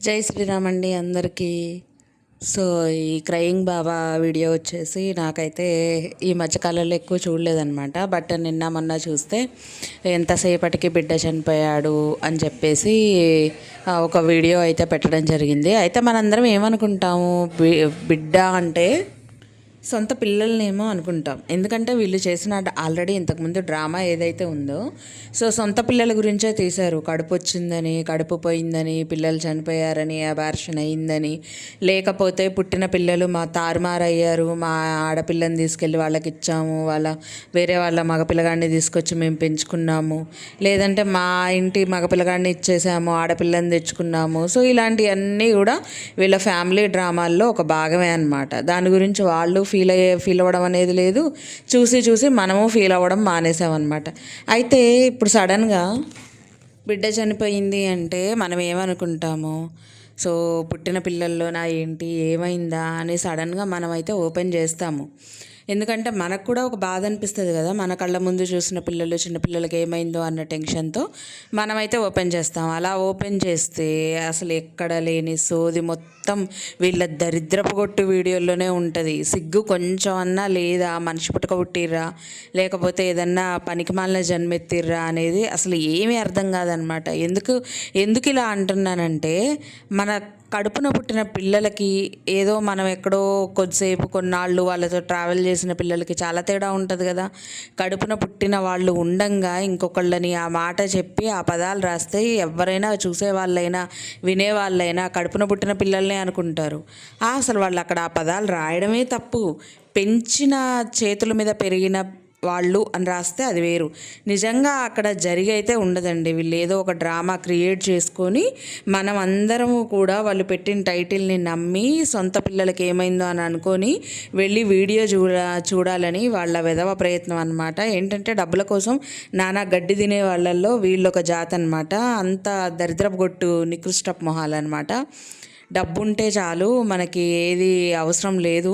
జై శ్రీరామ్ అండి అందరికీ. సో ఈ క్రయింగ్ బాబా వీడియో వచ్చేసి నాకైతే ఈ మధ్యకాలంలో ఎక్కువ చూడలేదన్నమాట. బట్ నిన్న మొన్న చూస్తే ఎంతసేపటికి బిడ్డ చనిపోయాడు అని చెప్పేసి ఒక వీడియో అయితే పెట్టడం జరిగింది. అయితే మనందరం ఏమనుకుంటాము, బిడ్డ అంటే సొంత పిల్లలనేమో అనుకుంటాం. ఎందుకంటే వీళ్ళు చేసిన ఆల్రెడీ ఇంతకుముందు డ్రామా ఏదైతే ఉందో, సో సొంత పిల్లల గురించే తీశారు. కడుపు వచ్చిందని, కడుపు పోయిందని, పిల్లలు చనిపోయారని, అబార్షన్ అయిందని, లేకపోతే పుట్టిన పిల్లలు మా తారుమారయ్యారు, మా ఆడపిల్లని తీసుకెళ్ళి వాళ్ళకి ఇచ్చాము, వేరే వాళ్ళ మగపిల్లగాడిని తీసుకొచ్చి మేము పెంచుకున్నాము, లేదంటే మా ఇంటి మగపిల్లగాడిని ఇచ్చేసాము, ఆడపిల్లని తెచ్చుకున్నాము. సో ఇలాంటివన్నీ కూడా వీళ్ళ ఫ్యామిలీ డ్రామాల్లో ఒక భాగమే అనమాట. దాని గురించి వాళ్ళు ఫీల్ అవ్వడం అనేది లేదు. చూసి మనము ఫీల్ అవ్వడం మానేసామన్నమాట. అయితే ఇప్పుడు సడన్గా బిడ్డ చనిపోయింది అంటే మనం ఏమనుకుంటాము, సో పుట్టిన పిల్లల్లో నా ఏంటి ఏమైందా అని సడన్గా మనమైతే ఓపెన్ చేస్తాము. ఎందుకంటే మనకు కూడా ఒక బాధ అనిపిస్తుంది కదా, మన కళ్ళ ముందు చూసిన పిల్లలు చిన్నపిల్లలకి ఏమైందో అన్న టెన్షన్తో మనమైతే ఓపెన్ చేస్తాం. అలా ఓపెన్ చేస్తే అసలు ఎక్కడ లేని సోది మొత్తం వీళ్ళ దరిద్రపు కొట్టు వీడియోల్లోనే ఉంటుంది. సిగ్గు కొంచెం అన్నా లేదా, మనిషి పుట్టక పుట్టిర్రా లేకపోతే ఏదన్నా పనికిమాలిన జన్మెత్తిర్రా అనేది అసలు ఏమీ అర్థం కాదనమాట. ఎందుకు ఇలా అంటున్నానంటే, మన కడుపున పుట్టిన పిల్లలకి ఏదో మనం ఎక్కడో కొద్దిసేపు కొన్నాళ్ళు వాళ్ళతో ట్రావెల్ చేసిన పిల్లలకి చాలా తేడా ఉంటుంది కదా. కడుపున పుట్టిన వాళ్ళు ఉండంగా ఇంకొకళ్ళని ఆ మాట చెప్పి ఆ పదాలు రాస్తే ఎవరైనా చూసేవాళ్ళైనా వినేవాళ్ళైనా కడుపున పుట్టిన పిల్లల్నే అనుకుంటారు. అసలు వాళ్ళు అక్కడ ఆ పదాలు రాయడమే తప్పు. పెంచిన చేతుల మీద పెరిగిన వాళ్ళు అని రాస్తే అది వేరు. నిజంగా అక్కడ అయితే ఉండదండి. వీళ్ళు ఏదో ఒక డ్రామా క్రియేట్ చేసుకొని మనం అందరము కూడా వాళ్ళు పెట్టిన టైటిల్ని నమ్మి సొంత పిల్లలకి ఏమైందో అని అనుకొని వెళ్ళి వీడియో చూడాలని వాళ్ళ వెధవ ప్రయత్నం అనమాట. ఏంటంటే డబ్బుల కోసం నానా గడ్డి తినే వాళ్ళల్లో వీళ్ళొక జాతి అనమాట. అంత దరిద్రపు గొట్టు నికృష్టపు మొహాలన్నమాట. డబ్బు ఉంటే చాలు, మనకి ఏది అవసరం లేదు,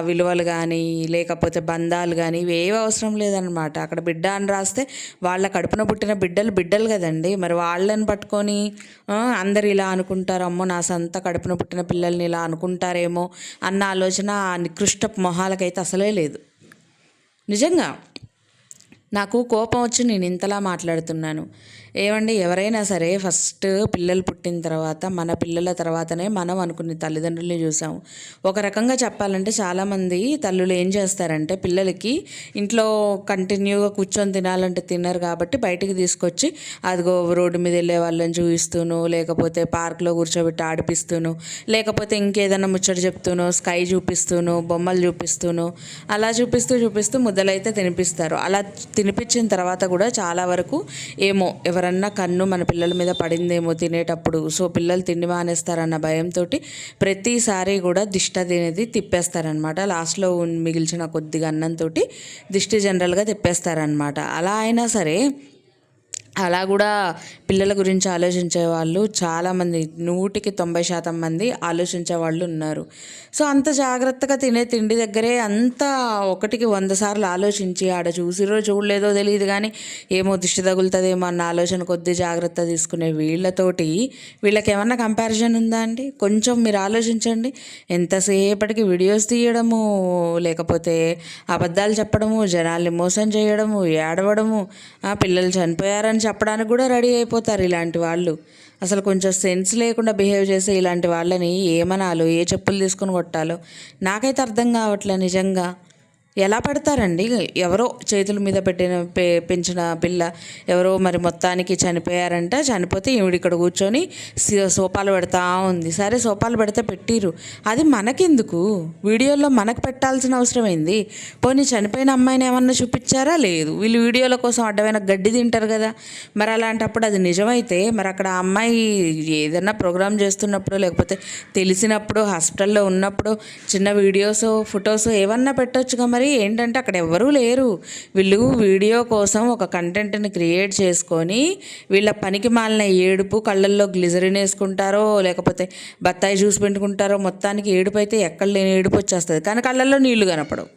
విలువలు కానీ లేకపోతే బంధాలు కానీ ఇవేవి అవసరం లేదనమాట. అక్కడ బిడ్డ అని రాస్తే వాళ్ళ కడుపున పుట్టిన బిడ్డలు కదండి. మరి వాళ్ళని పట్టుకొని అందరు ఇలా అనుకుంటారు, అమ్మో నా సొంత కడుపున పుట్టిన పిల్లల్ని ఇలా అనుకుంటారేమో అన్న ఆలోచన ఆ నికృష్టపు మొహాలకైతే అసలే లేదు. నిజంగా నాకు కోపం వచ్చి నేను ఇంతలా మాట్లాడుతున్నాను. ఏమండి, ఎవరైనా సరే ఫస్ట్ పిల్లలు పుట్టిన తర్వాత మన పిల్లల తర్వాతనే మనం అనుకునే తల్లిదండ్రుల్ని చూసాము. ఒక రకంగా చెప్పాలంటే చాలామంది తల్లులు ఏం చేస్తారంటే, పిల్లలకి ఇంట్లో కంటిన్యూగా కూర్చొని తినాలంటే తినరు కాబట్టి బయటికి తీసుకొచ్చి అదిగో రోడ్డు మీద వెళ్ళే వాళ్ళని చూపిస్తూను, లేకపోతే పార్క్లో కూర్చోబెట్టి ఆడిపిస్తూను, లేకపోతే ఇంకేదైనా ముచ్చట చెప్తూను, స్కై చూపిస్తూను, బొమ్మలు చూపిస్తూను, అలా చూపిస్తూ ముద్దలైతే తినిపిస్తారు. అలా తినిపించిన తర్వాత కూడా చాలా వరకు ఏమో ఎవరన్నా కన్ను మన పిల్లల మీద పడిందేమో తినేటప్పుడు, సో పిల్లలు తిండి మానేస్తారన్న భయంతో ప్రతిసారి కూడా దిష్టి అనేది తిప్పేస్తారనమాట. లాస్ట్లో మిగిల్చిన కొద్దిగా అన్నంతో దిష్టి జనరల్గా తిప్పేస్తారనమాట. అలా అయినా సరే అలా కూడా పిల్లల గురించి ఆలోచించే వాళ్ళు చాలామంది, 100% మంది ఆలోచించే వాళ్ళు ఉన్నారు. సో అంత జాగ్రత్తగా తినే తిండి దగ్గరే అంత 100 సార్లు ఆలోచించి ఆడ చూసిరో చూడలేదో తెలియదు కానీ ఏమో దిష్టి తగులుతుందేమో అన్న ఆలోచన కొద్ది జాగ్రత్త తీసుకునే వీళ్ళకి ఏమన్నా కంపారిజన్ ఉందా అండి? కొంచెం మీరు ఆలోచించండి. ఎంతసేపటికి వీడియోస్ తీయడము, లేకపోతే అబద్ధాలు చెప్పడము, జనాల్ని మోసం చేయడము, ఏడవడము, పిల్లలు చనిపోయారని చెప్పడానికి కూడా రెడీ అయిపోతారు ఇలాంటి వాళ్ళు. అసలు కొంచెం సెన్స్ లేకుండా బిహేవ్ చేసే ఇలాంటి వాళ్ళని ఏమనాలో, ఏ చెప్పులు తీసుకొని కొట్టాలో నాకైతే అర్థం కావట్లే నిజంగా. ఎలా పెడతారండి? ఎవరో చేతుల మీద పెంచిన పిల్ల ఎవరో మరి మొత్తానికి చనిపోయారంట. చనిపోతే ఈవిడ ఇక్కడ కూర్చొని సోపాలు పెడతా ఉంది. సరే సోపాలు పెడితే పెట్టిరు, అది మనకెందుకు? వీడియోలో మనకు పెట్టాల్సిన అవసరం ఏంది? పోనీ చనిపోయిన అమ్మాయిని ఏమన్నా చూపించారా? లేదు. వీళ్ళు వీడియోల కోసం అడ్డమైన గడ్డి తింటారు కదా. మరి అలాంటప్పుడు అది నిజమైతే మరి అక్కడ ఆ అమ్మాయి ఏదన్నా ప్రోగ్రామ్ చేస్తున్నప్పుడు, లేకపోతే తెలిసినప్పుడు, హాస్పిటల్లో ఉన్నప్పుడు చిన్న వీడియోస్ ఫొటోస్ ఏమన్నా పెట్టొచ్చుగా. మరి ఏంటంటే అక్కడ ఎవరూ లేరు. వీళ్ళు వీడియో కోసం ఒక కంటెంట్ని క్రియేట్ చేసుకొని వీళ్ళ పనికి మాలిన ఏడుపు, కళ్ళల్లో గ్లిజరిన్ వేసుకుంటారో లేకపోతే బత్తాయి జ్యూస్ పెట్టుకుంటారో, మొత్తానికి ఏడుపు అయితే ఎక్కడ లేని ఏడుపు వచ్చేస్తుంది, కానీ కళ్ళల్లో నీళ్లు కనపడవు.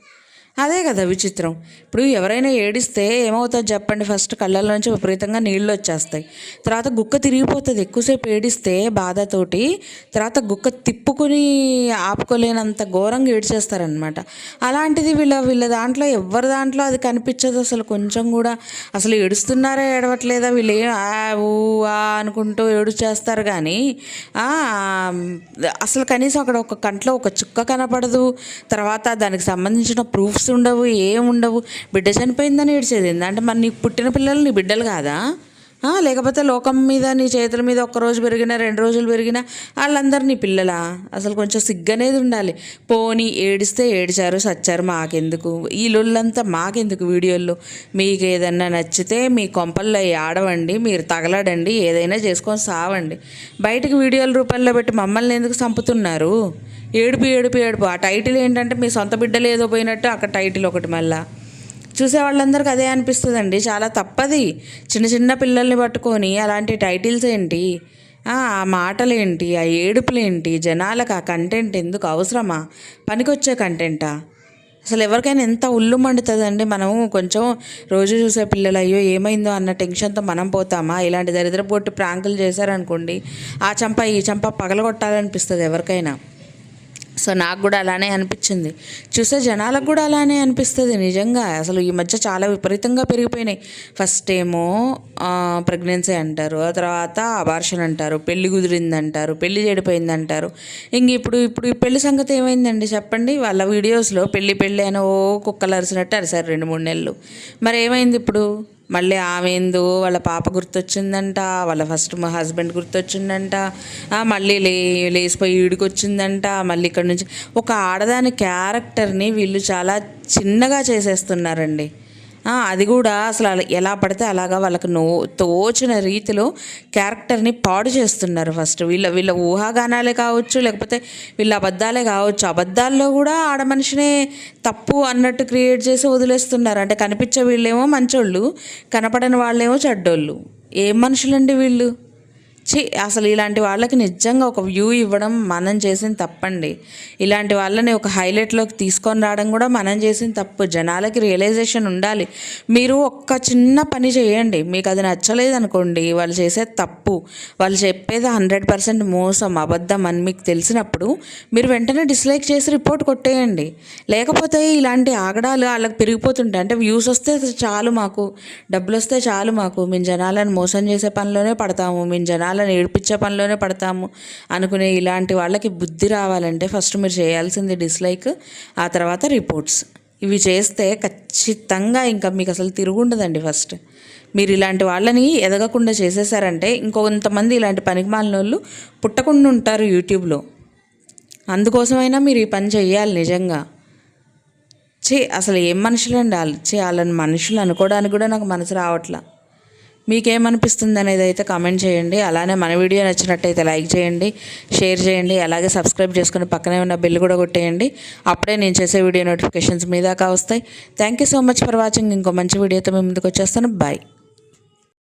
అదే కదా విచిత్రం. ఇప్పుడు ఎవరైనా ఏడిస్తే ఏమవుతుంది చెప్పండి? ఫస్ట్ కళ్ళల్లోంచి విపరీతంగా నీళ్ళు వచ్చేస్తాయి. తర్వాత గుక్క తిరిగిపోతుంది. ఎక్కువసేపు ఏడిస్తే బాధతోటి తర్వాత గుక్క తిప్పుకొని ఆపుకోలేనంత ఘోరంగా ఏడ్చేస్తారనమాట. అలాంటిది వీళ్ళ దాంట్లో ఎవరి దాంట్లో అది కనిపించదు అసలు కొంచెం కూడా. అసలు ఏడుస్తున్నారా ఏడవట్లేదా వీళ్ళు ఊ ఆ అనుకుంటూ ఏడుచేస్తారు కానీ అసలు కనీసం అక్కడ ఒక కంట్లో ఒక చుక్క కనపడదు. తర్వాత దానికి సంబంధించిన ప్రూఫ్స్ ఉండవు, ఏముండవు. బిడ్డ చనిపోయిందని ఏడ్చేది అంటే మరి నీకు పుట్టిన పిల్లలు నీ బిడ్డలు కాదా? లేకపోతే లోకం మీద నీ చేతుల మీద ఒక్కరోజు పెరిగినా 2 రోజులు పెరిగినా వాళ్ళందరూ నీ పిల్లలా? అసలు కొంచెం సిగ్గనేది ఉండాలి. పోనీ ఏడిస్తే ఏడిచారు సచ్చారు మాకెందుకు, ఈ లొల్లంతా మాకెందుకు వీడియోల్లో? మీకు ఏదన్నా నచ్చితే మీ కొంపల్లో ఆడవండి, మీరు తగలడండి, ఏదైనా చేసుకొని సావండి. బయటకు వీడియోల రూపంలో పెట్టి మమ్మల్ని ఎందుకు చంపుతున్నారు? ఏడుపు ఏడుపు ఏడుపు. ఆ టైటిల్ ఏంటంటే మీ సొంత బిడ్డలు ఏదో పోయినట్టు అక్కడ టైటిల్ ఒకటి. మళ్ళీ చూసే వాళ్ళందరికీ అదే అనిపిస్తుందండి. చాలా తప్పది. చిన్న చిన్న పిల్లల్ని పట్టుకొని అలాంటి టైటిల్స్ ఏంటి, ఆ మాటలేంటి, ఆ ఏడుపులేంటి, జనాలకు ఆ కంటెంట్ ఎందుకు అవసరమా? పనికొచ్చే కంటెంటా? అసలు ఎవరికైనా ఎంత ఉల్లు మండుతుందండి. మనము కొంచెం రోజు చూసే పిల్లలు అయ్యో ఏమైందో అన్న టెన్షన్తో మనం పోతామా? ఇలాంటి దరిద్రపోటు ప్రాంకులు చేశారనుకోండి, ఆ చంప ఈ చంప పగలగొట్టాలనిపిస్తుంది ఎవరికైనా. సో నాకు కూడా అలానే అనిపించింది. చూసే జనాలకు కూడా అలానే అనిపిస్తుంది నిజంగా. అసలు ఈ మధ్య చాలా విపరీతంగా పెరిగిపోయినాయి. ఫస్ట్ ఏమో ప్రెగ్నెన్సీ అంటారు, ఆ తర్వాత అబార్షన్ అంటారు, పెళ్లి కుదిరిందంటారు, పెళ్లి చెడిపోయిందంటారు. ఇప్పుడు ఈ పెళ్లి సంగతి ఏమైందండి చెప్పండి? వాళ్ళ వీడియోస్లో పెళ్ళి అని కుక్కలు అరిసినట్టు అరిసారు 2-3 నెలలు. మరి ఏమైంది ఇప్పుడు? మళ్ళీ ఆమె ఏందో వాళ్ళ పాప గుర్తొచ్చిందంట, వాళ్ళ ఫస్ట్ మా హస్బెండ్ గుర్తొచ్చిందంట, మళ్ళీ లేచిపోయి ఈడికొచ్చిందంట. మళ్ళీ ఇక్కడ నుంచి ఒక ఆడదాని క్యారెక్టర్ని వీళ్ళు చాలా చిన్నగా చేసేస్తున్నారండి. అది కూడా అసలు ఎలా పడితే అలాగా వాళ్ళకి తోచిన రీతిలో క్యారెక్టర్ని పాడు చేస్తున్నారు. ఫస్ట్ వీళ్ళ ఊహాగానాలే కావచ్చు, లేకపోతే వీళ్ళ అబద్ధాలే కావచ్చు. అబద్ధాల్లో కూడా ఆడ మనిషినే తప్పు అన్నట్టు క్రియేట్ చేసి వదిలేస్తున్నారు. అంటే కనిపించే వీళ్ళేమో మంచోళ్ళు, కనపడని వాళ్ళేమో చెడ్డోళ్ళు. ఏం మనుషులండి వీళ్ళు? అసలు ఇలాంటి వాళ్ళకి నిజంగా ఒక వ్యూ ఇవ్వడం మనం చేసిన తప్పండి. ఇలాంటి వాళ్ళని ఒక హైలైట్లోకి తీసుకొని రావడం కూడా మనం చేసిన తప్పు. జనాలకి రియలైజేషన్ ఉండాలి. మీరు ఒక్క చిన్న పని చేయండి, మీకు అది నచ్చలేదు అనుకోండి, వాళ్ళు చేసేది తప్పు, వాళ్ళు చెప్పేది 100% మోసం, అబద్ధం అని మీకు తెలిసినప్పుడు మీరు వెంటనే డిస్లైక్ చేసి రిపోర్ట్ కొట్టేయండి. లేకపోతే ఇలాంటి ఆగడాలు వాళ్ళకి పెరిగిపోతుంటాయి. అంటే వ్యూస్ వస్తే చాలు మాకు, డబ్బులు వస్తే చాలు మాకు, మేము జనాలను మోసం చేసే పనిలోనే పడతాము, మేము జనాలను ఏడిపించే పనిలోనే పడతాము అనుకునే ఇలాంటి వాళ్ళకి బుద్ధి రావాలంటే ఫస్ట్ మీరు చేయాల్సింది డిస్లైక్, ఆ తర్వాత రిపోర్ట్స్. ఇవి చేస్తే ఖచ్చితంగా ఇంకా మీకు అసలు తిరుగుండదండి. ఫస్ట్ మీరు ఇలాంటి వాళ్ళని ఎదగకుండా చేసేసారంటే ఇంకొంతమంది ఇలాంటి పనికిమాలిన వాళ్ళు పుట్టకుండా ఉంటారు యూట్యూబ్లో. అందుకోసమైనా మీరు ఈ పని చేయాలి నిజంగా. అసలు ఏం మనుషులండి వాళ్ళు? వాళ్ళని మనుషులు అనుకోవడానికి కూడా నాకు మనసు రావట్లా. మీకేమనిపిస్తుంది అనేది అయితే కామెంట్ చేయండి. అలానే మన వీడియో నచ్చినట్టయితే లైక్ చేయండి, షేర్ చేయండి, అలాగే సబ్స్క్రైబ్ చేసుకుని పక్కనే ఉన్న బెల్ కూడా కొట్టేయండి. అప్పుడే నేను చేసే వీడియో నోటిఫికేషన్స్ మీ దాకా వస్తాయి. Thank you so much for watching. ఇంకో మంచి వీడియోతో మీ ముందుకు వచ్చేస్తాను. బాయ్.